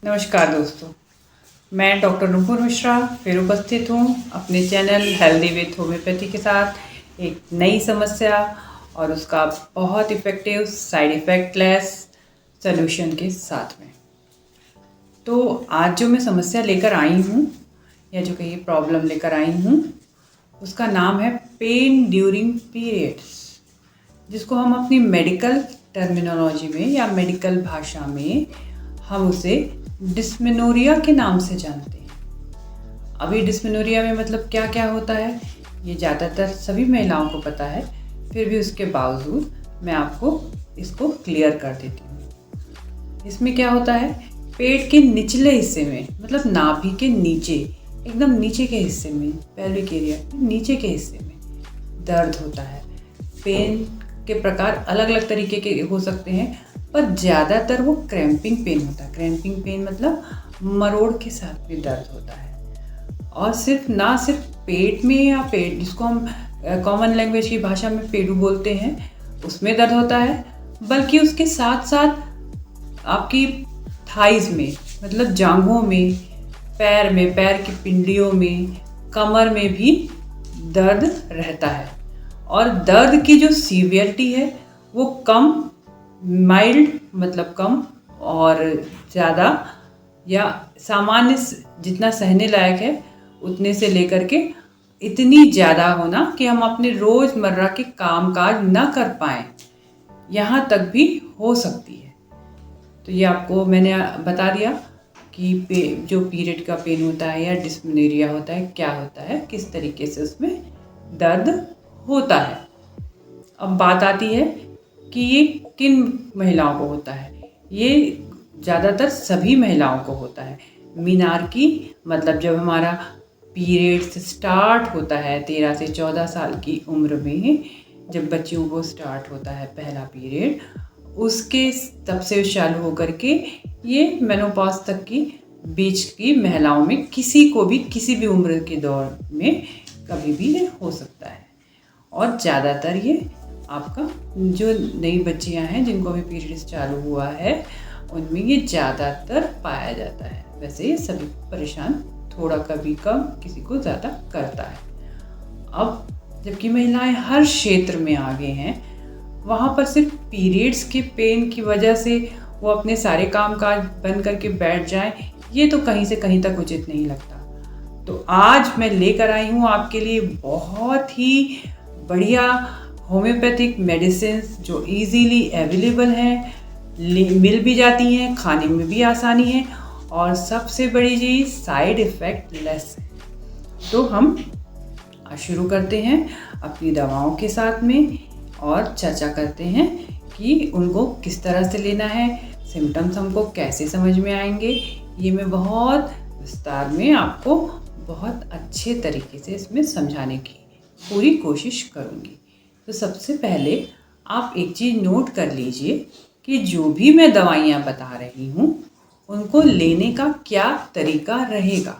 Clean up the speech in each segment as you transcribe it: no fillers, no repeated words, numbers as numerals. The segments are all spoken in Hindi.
नमस्कार दोस्तों, मैं डॉक्टर नुपुर मिश्रा फिर उपस्थित हूँ अपने चैनल हेल्दी विथ होम्योपैथी के साथ एक नई समस्या और उसका बहुत effective side effect less solution के साथ में। तो आज जो मैं समस्या लेकर आई हूँ या जो कहीं प्रॉब्लम लेकर आई हूँ उसका नाम है पेन ड्यूरिंग पीरियड्स, जिसको हम अपनी मेडिकल टर्मिनोलॉजी में या मेडिकल भाषा में हम उसे डिस्मेनोरिया के नाम से जानते हैं। अभी डिस्मेनोरिया में मतलब क्या क्या होता है ये ज़्यादातर सभी महिलाओं को पता है, फिर भी उसके बावजूद मैं आपको इसको क्लियर कर देती हूँ। इसमें क्या होता है, पेट के निचले हिस्से में मतलब नाभि के नीचे एकदम नीचे के हिस्से में पेल्विक एरिया के नीचे के हिस्से में दर्द होता है। पेन के प्रकार अलग अलग तरीके के हो सकते हैं, पर ज़्यादातर वो क्रैम्पिंग पेन होता है। क्रैम्पिंग पेन मतलब मरोड़ के साथ भी दर्द होता है। और सिर्फ पेट में या पेट जिसको हम कॉमन लैंग्वेज की भाषा में पेडू बोलते हैं उसमें दर्द होता है, बल्कि उसके साथ साथ आपकी थाइज में मतलब जांघों में, पैर में, पैर की पिंडलियों में, कमर में भी दर्द रहता है। और दर्द की जो सीवियरिटी है वो कम, माइल्ड मतलब कम, और ज़्यादा या सामान्य जितना सहने लायक है उतने से लेकर के इतनी ज़्यादा होना कि हम अपने रोज़मर्रा के कामकाज न कर पाएँ, यहाँ तक भी हो सकती है। तो ये आपको मैंने बता दिया कि जो पीरियड का पेन होता है या डिस्मेनोरिया होता है क्या होता है, किस तरीके से उसमें दर्द होता है। अब बात आती है कि ये किन महिलाओं को होता है। ये ज़्यादातर सभी महिलाओं को होता है। मीनार्की मतलब जब हमारा पीरियड्स स्टार्ट होता है 13 से 14 साल की उम्र में, जब बच्चियों को स्टार्ट होता है पहला पीरियड, उसके तब से चालू होकर के ये मेनोपॉज तक की बीच की महिलाओं में किसी को भी किसी भी उम्र के दौर में कभी भी हो सकता है। और ज़्यादातर ये आपका जो नई बच्चियां हैं जिनको भी पीरियड्स चालू हुआ है उनमें ये ज़्यादातर पाया जाता है। वैसे ये सभी परेशान थोड़ा कभी कम किसी को ज़्यादा करता है। अब जबकि महिलाएं हर क्षेत्र में आगे हैं, वहाँ पर सिर्फ पीरियड्स के पेन की वजह से वो अपने सारे कामकाज बंद करके बैठ जाएं, ये तो कहीं से कहीं तक उचित नहीं लगता। तो आज मैं लेकर आई हूँ आपके लिए बहुत ही बढ़िया होम्योपैथिक मेडिसिन जो इजीली अवेलेबल हैं, मिल भी जाती हैं, खाने में भी आसानी है और सबसे बड़ी चीज़ साइड इफ़ेक्ट लेस है। तो हम शुरू करते हैं अपनी दवाओं के साथ में और चर्चा करते हैं कि उनको किस तरह से लेना है, सिम्टम्स हमको कैसे समझ में आएंगे। ये मैं बहुत विस्तार में आपको बहुत अच्छे तरीके से इसमें समझाने की पूरी कोशिश करूँगी। तो सबसे पहले आप एक चीज़ नोट कर लीजिए कि जो भी मैं दवाइयाँ बता रही हूँ उनको लेने का क्या तरीका रहेगा।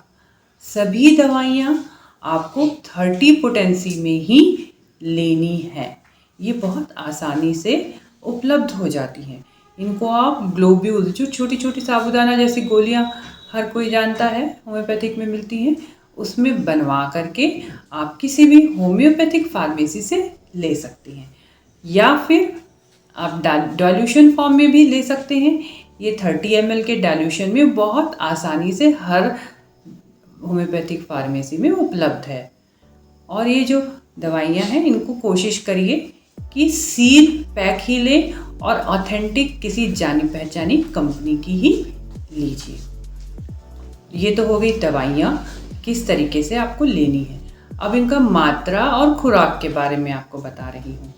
सभी दवाइयाँ आपको 30 पोटेंसी में ही लेनी है। ये बहुत आसानी से उपलब्ध हो जाती हैं। इनको आप ग्लोब्यूल, जो छोटी छोटी साबूदाना जैसी गोलियाँ हर कोई जानता है होम्योपैथिक में मिलती हैं, उसमें बनवा करके आप किसी भी होम्योपैथिक फार्मेसी से ले सकती हैं, या फिर आप डाइल्यूशन फॉर्म में भी ले सकते हैं। ये 30 ml के डाइल्यूशन में बहुत आसानी से हर होम्योपैथिक फार्मेसी में उपलब्ध है। और ये जो दवाइयाँ हैं इनको कोशिश करिए कि सील पैक ही लें और ऑथेंटिक किसी जानी पहचानी कंपनी की ही लीजिए। ये तो हो गई दवाइयाँ किस तरीके से आपको लेनी है। अब इनका मात्रा और खुराक के बारे में आपको बता रही हूँ।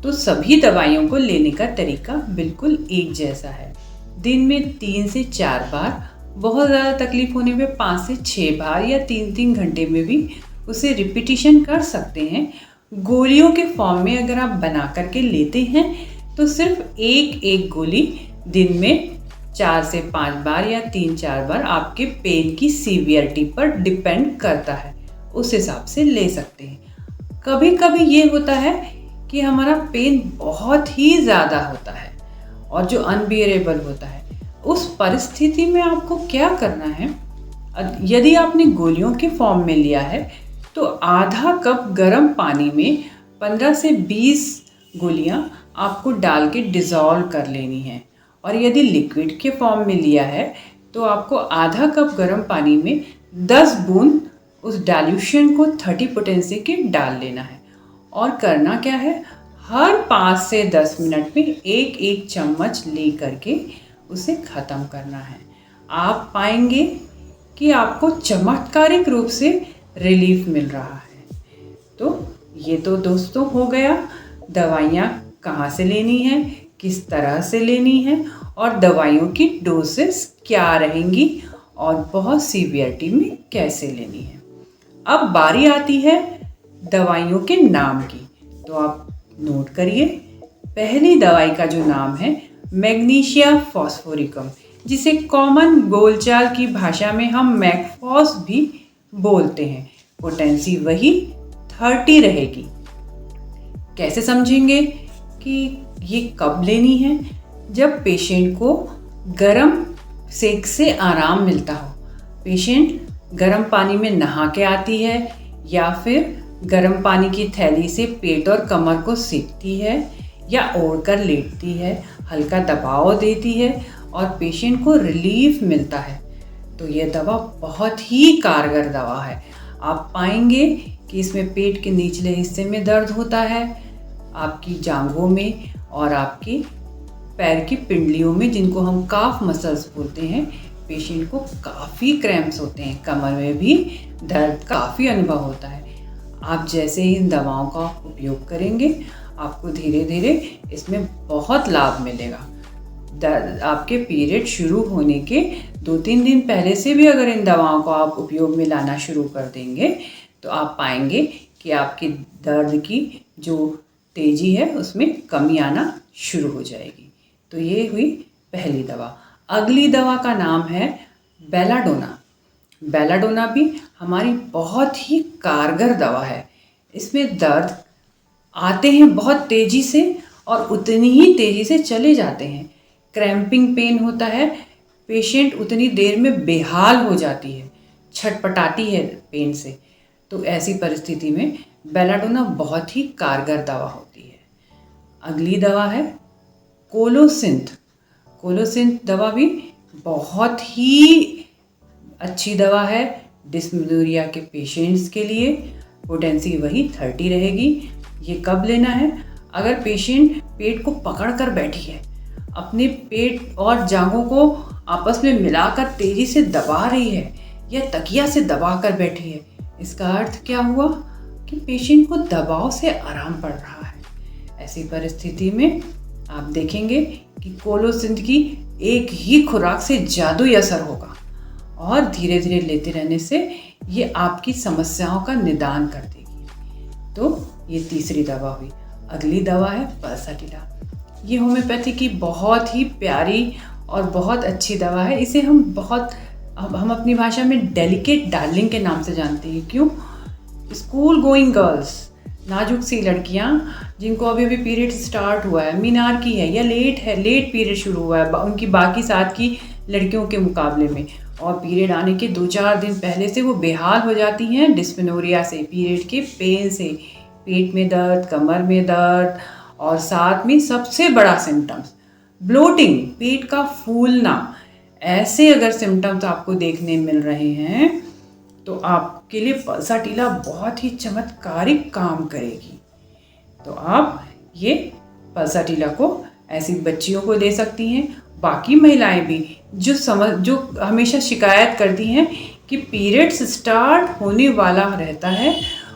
तो सभी दवाइयों को लेने का तरीका बिल्कुल एक जैसा है। दिन में 3 से 4 बार, बहुत ज़्यादा तकलीफ होने पे 5 से 6 बार या 3-3 घंटे में भी उसे रिपीटिशन कर सकते हैं। गोलियों के फॉर्म में अगर आप बना करके लेते हैं तो सिर्फ एक गोली दिन में 4 से 5 बार या 3-4 बार आपके पेन की सीवियरिटी पर डिपेंड करता है, उस हिसाब से ले सकते हैं। कभी कभी ये होता है कि हमारा पेन बहुत ही ज़्यादा होता है और जो अनबियरेबल होता है उस परिस्थिति में आपको क्या करना है, यदि आपने गोलियों के फॉर्म में लिया है तो आधा कप गर्म पानी में 15 से 20 गोलियां आपको डाल के डिज़ोल्व कर लेनी है। और यदि लिक्विड के फॉर्म में लिया है तो आपको आधा कप गर्म पानी में 10 बूंद उस डाइल्यूशन को 30 पोटेंसी के डाल लेना है। और करना क्या है, हर 5 से 10 मिनट में एक एक चम्मच ले करके उसे ख़त्म करना है। आप पाएंगे कि आपको चमत्कारिक रूप से रिलीफ मिल रहा है। तो ये तो दोस्तों हो गया दवाइयाँ कहाँ से लेनी है, किस तरह से लेनी है और दवाइयों की डोसेस क्या रहेंगी और बहुत सीवियरिटी में कैसे लेनी है। अब बारी आती है दवाइयों के नाम की, तो आप नोट करिए। पहली दवाई का जो नाम है मैग्नीशिया फॉस्फोरिकम, जिसे कॉमन बोलचाल की भाषा में हम मैगफॉस भी बोलते हैं। पोटेंसी वही 30 रहेगी। कैसे समझेंगे कि ये कब लेनी है? जब पेशेंट को गर्म सेक से आराम मिलता हो, पेशेंट गर्म पानी में नहा के आती है या फिर गर्म पानी की थैली से पेट और कमर को सेकती है या ओढ़ कर लेटती है, हल्का दबाव देती है और पेशेंट को रिलीफ मिलता है, तो ये दवा बहुत ही कारगर दवा है। आप पाएंगे कि इसमें पेट के निचले हिस्से में दर्द होता है, आपकी जांघों में और आपके पैर की पिंडलियों में, जिनको हम काफ मसल्स बोलते हैं, पेशेंट को काफ़ी क्रैम्प्स होते हैं, कमर में भी दर्द काफ़ी अनुभव होता है। आप जैसे ही इन दवाओं का उपयोग करेंगे आपको धीरे धीरे इसमें बहुत लाभ मिलेगा। आपके पीरियड शुरू होने के 2-3 दिन पहले से भी अगर इन दवाओं को आप उपयोग में लाना शुरू कर देंगे तो आप पाएंगे कि आपके दर्द की जो तेज़ी है उसमें कमी आना शुरू हो जाएगी। तो ये हुई पहली दवा। अगली दवा का नाम है बेलाडोना। बेलाडोना भी हमारी बहुत ही कारगर दवा है। इसमें दर्द आते हैं बहुत तेज़ी से और उतनी ही तेज़ी से चले जाते हैं। क्रैम्पिंग पेन होता है, पेशेंट उतनी देर में बेहाल हो जाती है, छटपटाती है पेन से। तो ऐसी परिस्थिति में बेलाडोना बहुत ही कारगर दवा होती है। अगली दवा है कोलोसिंथ। कोलोसिंथ दवा भी बहुत ही अच्छी दवा है डिस्मेनोरिया के पेशेंट्स के लिए। पोटेंसी वही 30 रहेगी। ये कब लेना है? अगर पेशेंट पेट को पकड़ कर बैठी है, अपने पेट और जांघों को आपस में मिलाकर तेजी से दबा रही है या तकिया से दबा कर बैठी है, इसका अर्थ क्या हुआ कि पेशेंट को दबाव से आराम पड़ रहा है। ऐसी परिस्थिति में आप देखेंगे कि कोलोसिंथ की एक ही खुराक से जादुई असर होगा और धीरे धीरे लेते रहने से ये आपकी समस्याओं का निदान कर देगी। तो ये तीसरी दवा हुई। अगली दवा है पल्साटिला। ये होम्योपैथी की बहुत ही प्यारी और बहुत अच्छी दवा है। इसे हम अपनी भाषा में डेलिकेट डार्लिंग के नाम से जानते हैं। क्यों? स्कूल गोइंग गर्ल्स, नाजुक सी लड़कियां जिनको अभी अभी पीरियड स्टार्ट हुआ है, मीनार की है या लेट पीरियड शुरू हुआ है उनकी बाकी साथ की लड़कियों के मुकाबले में, और पीरियड आने के 2-4 दिन पहले से वो बेहाल हो जाती हैं डिस्मेनोरिया से, पीरियड के पेन से, पेट में दर्द, कमर में दर्द और साथ में सबसे बड़ा सिम्टम्स ब्लोटिंग, पेट का फूलना। ऐसे अगर सिम्टम्स आपको देखने मिल रहे हैं तो आपके लिए पल्साटिला बहुत ही चमत्कारिक काम करेगी। तो आप ये पल्साटिला को ऐसी बच्चियों को दे सकती हैं, बाकी महिलाएं भी जो हमेशा शिकायत करती हैं कि पीरियड्स स्टार्ट होने वाला रहता है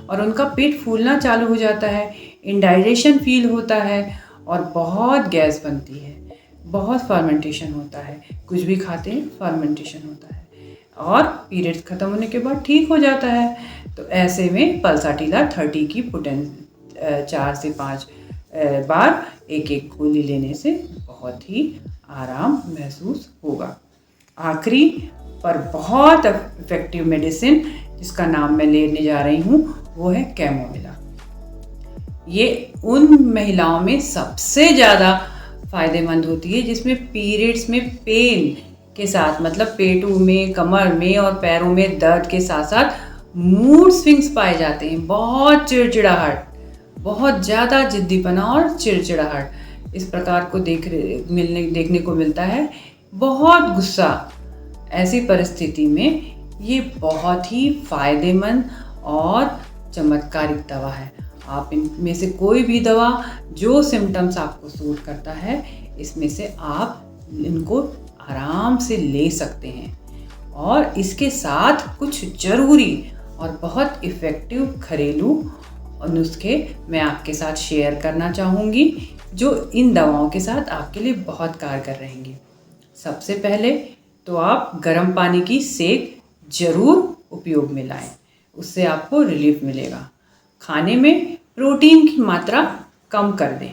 और उनका पेट फूलना चालू हो जाता है, इंडाइजेशन फील होता है और बहुत गैस बनती है, बहुत फर्मेंटेशन होता है, कुछ भी खाते हैं फर्मेंटेशन होता है और पीरियड्स ख़त्म होने के बाद ठीक हो जाता है। तो ऐसे में पल्साटिला 30 की 4 से 5 बार एक गोली लेने से बहुत ही आराम महसूस होगा। आखिरी पर बहुत इफेक्टिव मेडिसिन जिसका नाम मैं लेने जा रही हूँ वो है कैमोमिला। ये उन महिलाओं में सबसे ज़्यादा फ़ायदेमंद होती है जिसमें पीरियड्स में पेन के साथ, मतलब पेटू में, कमर में और पैरों में दर्द के साथ साथ मूड स्विंग्स पाए जाते हैं। बहुत चिड़चिड़ाहट, बहुत ज़्यादा जिद्दीपना और चिड़चिड़ाहट इस प्रकार को देखने को मिलता है। बहुत गुस्सा, ऐसी परिस्थिति में ये बहुत ही फायदेमंद और चमत्कारिक दवा है। आप इनमें से कोई भी दवा जो सिम्टम्स आपको सूट करता है, इसमें से आप इनको आराम से ले सकते हैं। और इसके साथ कुछ ज़रूरी और बहुत इफ़ेक्टिव घरेलू नुस्खे मैं आपके साथ शेयर करना चाहूँगी, जो इन दवाओं के साथ आपके लिए बहुत कारगर रहेंगी। सबसे पहले तो आप गर्म पानी की सेक ज़रूर उपयोग में लाएं, उससे आपको रिलीफ मिलेगा। खाने में प्रोटीन की मात्रा कम कर दें।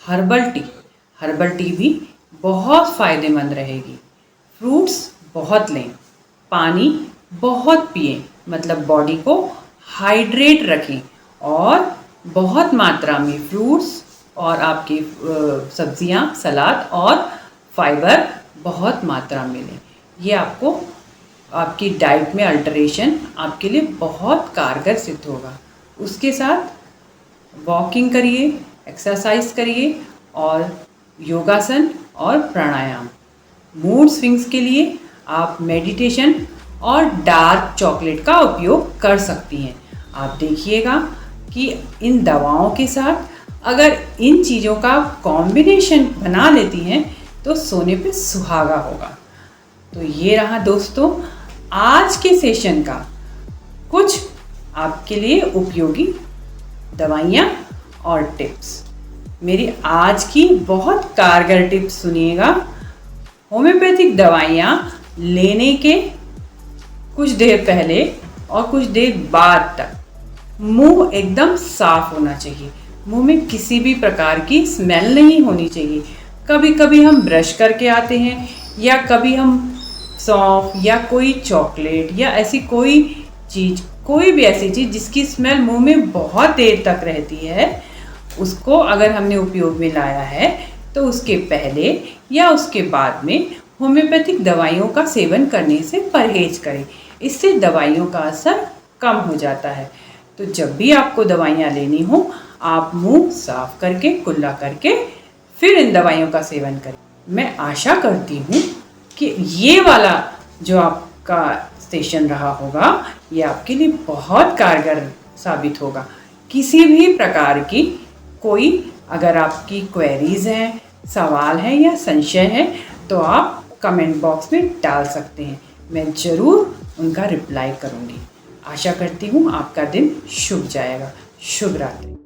हर्बल टी भी बहुत फ़ायदेमंद रहेगी। फ्रूट्स बहुत लें, पानी बहुत पिएं, मतलब बॉडी को हाइड्रेट रखें। और बहुत मात्रा में फ्रूट्स और आपकी सब्जियां, सलाद और फाइबर बहुत मात्रा में लें। ये आपको आपकी डाइट में अल्टरेशन आपके लिए बहुत कारगर सिद्ध होगा। उसके साथ वॉकिंग करिए, एक्सरसाइज करिए और योगासन और प्राणायाम। मूड स्विंग्स के लिए आप मेडिटेशन और डार्क चॉकलेट का उपयोग कर सकती हैं। आप देखिएगा कि इन दवाओं के साथ अगर इन चीज़ों का कॉम्बिनेशन बना लेती हैं तो सोने पे सुहागा होगा। तो ये रहा दोस्तों आज के सेशन का कुछ आपके लिए उपयोगी दवाइयाँ और टिप्स। मेरी आज की बहुत कारगर टिप्स सुनिएगा। होम्योपैथिक दवाइयाँ लेने के कुछ देर पहले और कुछ देर बाद तक मुंह एकदम साफ होना चाहिए। मुंह में किसी भी प्रकार की स्मेल नहीं होनी चाहिए। कभी कभी हम ब्रश करके आते हैं या कभी हम सौंफ या कोई चॉकलेट या ऐसी कोई चीज़, कोई भी ऐसी चीज़ जिसकी स्मेल मुंह में बहुत देर तक रहती है, उसको अगर हमने उपयोग में लाया है तो उसके पहले या उसके बाद में होम्योपैथिक दवाइयों का सेवन करने से परहेज करें। इससे दवाइयों का असर कम हो जाता है। तो जब भी आपको दवाइयाँ लेनी हो, आप मुंह साफ करके, कुल्ला करके फिर इन दवाइयों का सेवन करें। मैं आशा करती हूँ कि ये वाला जो आपका सेशन रहा होगा, ये आपके लिए बहुत कारगर साबित होगा। किसी भी प्रकार की कोई अगर आपकी क्वेरीज हैं, सवाल हैं या संशय है तो आप कमेंट बॉक्स में डाल सकते हैं। मैं ज़रूर उनका रिप्लाई करूँगी। आशा करती हूँ आपका दिन शुभ जाएगा। शुभ रात्रि।